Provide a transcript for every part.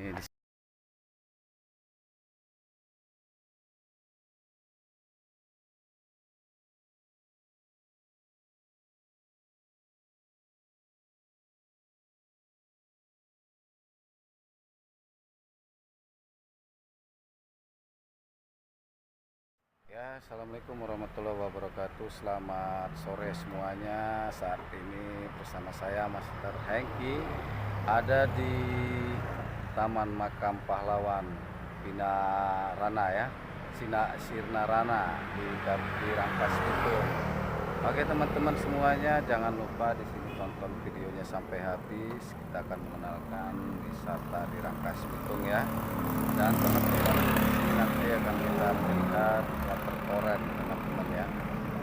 Ini di Ya, assalamualaikum warahmatullahi wabarakatuh. Selamat sore semuanya. Saat ini bersama saya Master Hengki ada di Taman Makam Pahlawan Pinarana ya, Sirnarana di Rangkas Bitung. Oke teman-teman semuanya, jangan lupa di sini tonton videonya sampai habis. Kita akan mengenalkan wisata di Rangkas Bitung ya. Dan teman-teman nanti akan kita melihat water torrent teman-teman ya.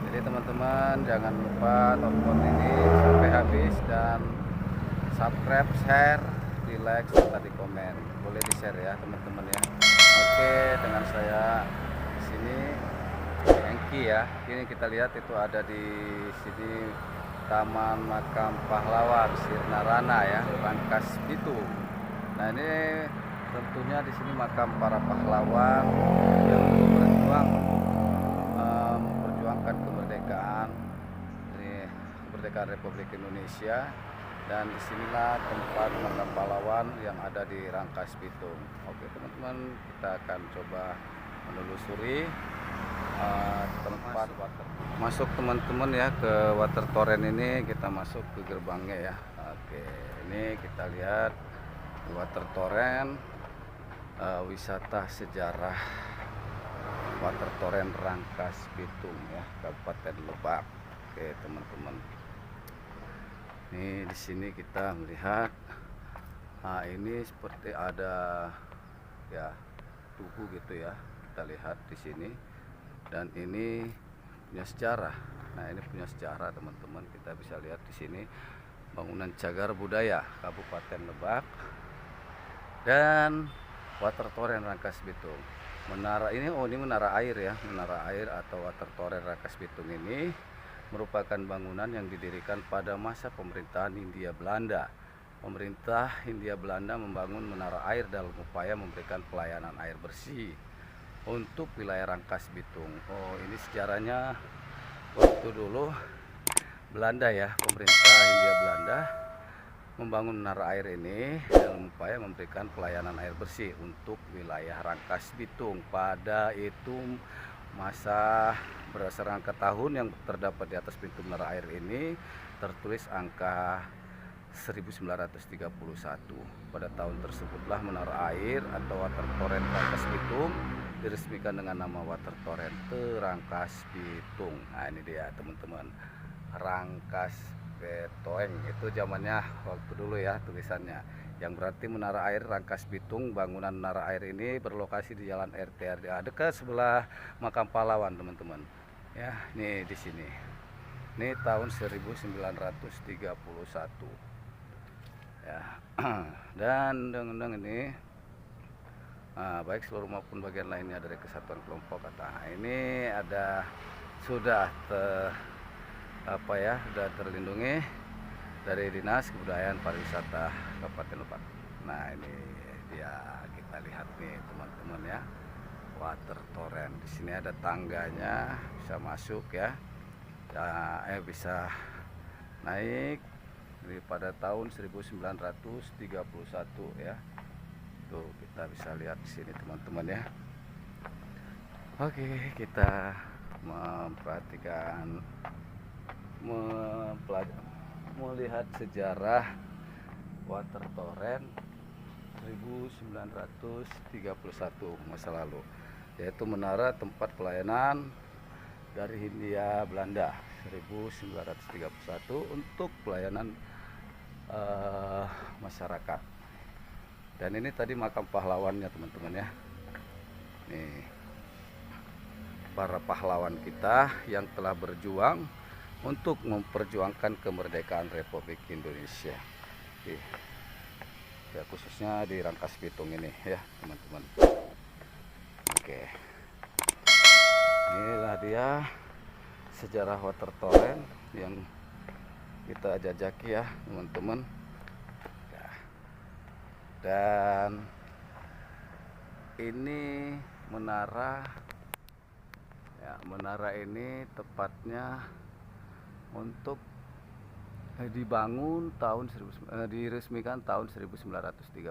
Jadi teman-teman jangan lupa tonton ini sampai habis dan subscribe, share, di like serta di komen. Boleh di share ya teman-teman ya. Oke, dengan saya di sini Hengki ya. Ini kita lihat itu ada di sini Taman Makam Pahlawan Sirnarana ya, Rangkas Bitung. Nah ini tentunya di sini makam para pahlawan yang berjuang memperjuangkan kemerdekaan Republik Indonesia, dan disinilah tempat makam pahlawan yang ada di Rangkas Bitung. Oke teman-teman, kita akan coba menelusuri tempat masuk teman-teman ya ke water torrent ini. Kita masuk ke gerbangnya ya. Oke, ini kita lihat water torrent. Wisata sejarah water torrent Rangkas Bitung ya, Kabupaten Lebak. Oke teman-teman, ini di sini kita melihat ini seperti ada ya tugu gitu ya, kita lihat di sini. Dan ini punya sejarah. Nah ini punya sejarah teman-teman, kita bisa lihat di sini bangunan cagar budaya Kabupaten Lebak dan water torrent Rangkas Bitung. Menara ini, ini menara air ya, menara air atau water torrent Rangkas Bitung ini merupakan bangunan yang didirikan pada masa pemerintahan Hindia Belanda. Pemerintah Hindia Belanda membangun menara air dalam upaya memberikan pelayanan air bersih untuk wilayah Rangkas Bitung. Oh, ini sejarahnya waktu dulu Belanda ya, pemerintah Hindia Belanda membangun menara air ini dalam upaya memberikan pelayanan air bersih untuk wilayah Rangkas Bitung. Pada itu masa berdasarkan angka tahun yang terdapat di atas pintu menara air ini tertulis angka 1931. Pada tahun tersebutlah menara air atau water torrent Rangkas Bitung diresmikan dengan nama water torrent Rangkas Bitung. Nah ini dia teman-teman, Rangkas Betoeng itu zamannya waktu dulu ya tulisannya, yang berarti menara air Rangkas Bitung. Bangunan menara air ini berlokasi di Jalan RT dekat sebelah makam pahlawan teman-teman ya. Ini di sini, ini tahun 1931 ya. Dan undang-undang ini baik seluruh maupun bagian lainnya dari kesatuan kelompok kata. Ini ada sudah sudah terlindungi dari Dinas Kebudayaan Pariwisata Kabupaten Lebak. Nah ini dia, kita lihat nih teman-teman ya, water torrent. Di sini ada tangganya, bisa masuk ya, bisa naik pada tahun 1931 ya. Tuh kita bisa lihat di sini teman-teman ya. Oke, kita memperhatikan, melihat sejarah water torrent 1931 masa lalu, yaitu menara tempat pelayanan dari Hindia Belanda 1931 untuk pelayanan masyarakat. Dan ini tadi makam pahlawannya teman-teman ya. Nih para pahlawan kita yang telah berjuang untuk memperjuangkan kemerdekaan Republik Indonesia. Ya khususnya di Rangkas Bitung ini ya teman-teman. Oke, inilah dia sejarah water torrent yang kita jajaki ya teman-teman. Dan ini menara ya, menara ini tepatnya untuk dibangun diresmikan tahun 1931.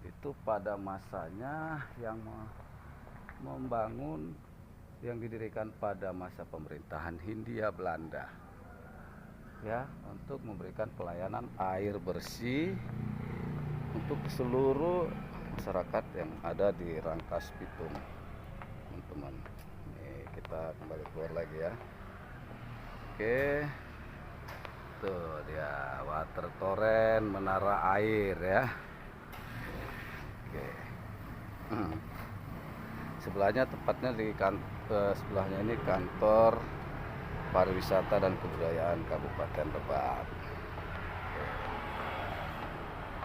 Itu pada masanya yang membangun, yang didirikan pada masa pemerintahan Hindia Belanda ya, untuk memberikan pelayanan air bersih untuk seluruh masyarakat yang ada di Rangkas Bitung, teman-teman. Ini kita kembali keluar lagi ya. Oke, tuh dia water torrent menara air ya. Oke. Sebelahnya tepatnya sebelahnya ini kantor pariwisata dan kebudayaan Kabupaten Lebak.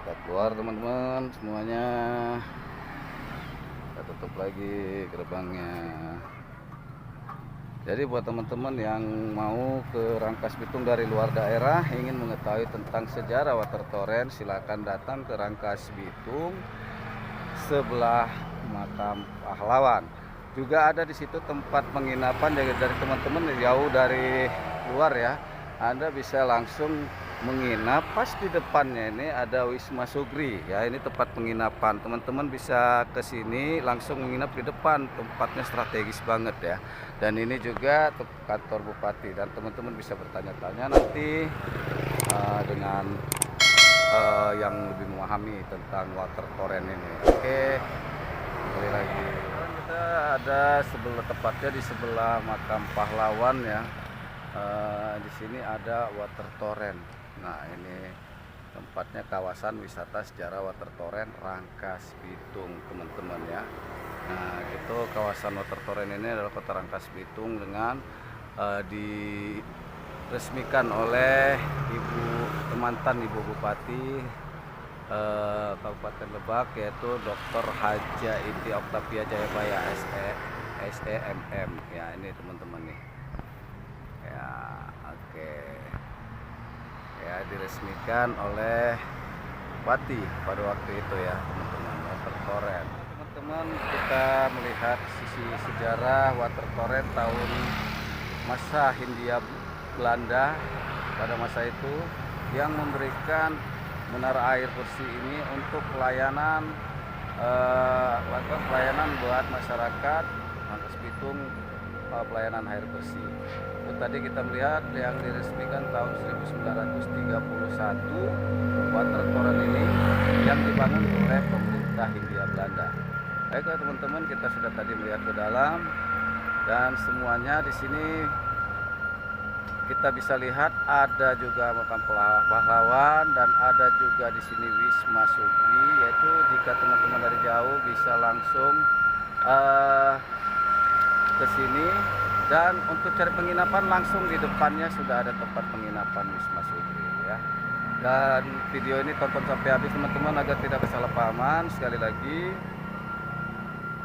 Kita keluar teman-teman semuanya. Kita tutup lagi gerbangnya. Jadi buat teman-teman yang mau ke Rangkas Bitung dari luar daerah, ingin mengetahui tentang sejarah water torrent, silakan datang ke Rangkas Bitung sebelah makam pahlawan. Juga ada di situ tempat penginapan dari teman-teman jauh dari luar ya. Anda bisa langsung menginap pas di depannya ini ada Wisma Sugri ya, ini tempat penginapan. Teman-teman bisa ke sini langsung menginap di depan, tempatnya strategis banget ya. Dan ini juga kantor bupati, dan teman-teman bisa bertanya-tanya nanti dengan yang lebih memahami tentang water torrent ini. Oke, kembali lagi. Kita ada tepatnya di sebelah makam pahlawan ya. Di sini ada water torrent. Nah, ini tempatnya kawasan wisata sejarah water torrent Rangkas Bitung, teman-teman ya. Nah, itu kawasan water torrent ini adalah kota Rangkas Bitung dengan diresmikan oleh mantan Ibu Bupati Kabupaten Lebak, yaitu Dr. Haja Inti Oktavia Jayabaya SEMM ya. Ini teman-teman nih ya. Oke ya, diresmikan oleh Bupati pada waktu itu ya teman-teman, water torrent. Teman-teman, kita melihat sisi sejarah water torrent tahun masa Hindia Belanda pada masa itu, yang memberikan menara air bersih ini untuk pelayanan buat masyarakat Rangkas Bitung, pelayanan air bersih. Itu tadi kita melihat yang diresmikan tahun 1931, water torrent ini yang dibangun oleh pemerintah Hindia Belanda. Baiklah teman-teman, kita sudah tadi melihat ke dalam, dan semuanya di sini kita bisa lihat ada juga makam pahlawan, dan ada juga di sini Wisma Sugri, yaitu jika teman-teman dari jauh bisa langsung ke sini. Dan untuk cari penginapan, langsung di depannya sudah ada tempat penginapan Wisma Sugri ya. Dan video ini tonton sampai habis teman-teman agar tidak kesalahpahaman. Sekali lagi,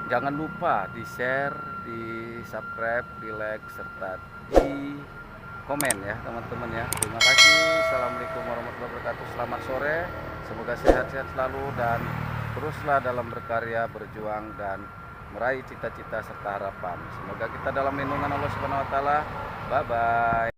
jangan lupa di share, di subscribe, di like, serta di komen ya teman-teman ya. Terima kasih. Assalamualaikum warahmatullahi wabarakatuh. Selamat sore, semoga sehat-sehat selalu, dan teruslah dalam berkarya, berjuang, dan meraih cita-cita serta harapan. Semoga kita dalam lindungan Allah Subhanahu wa taala. Bye bye.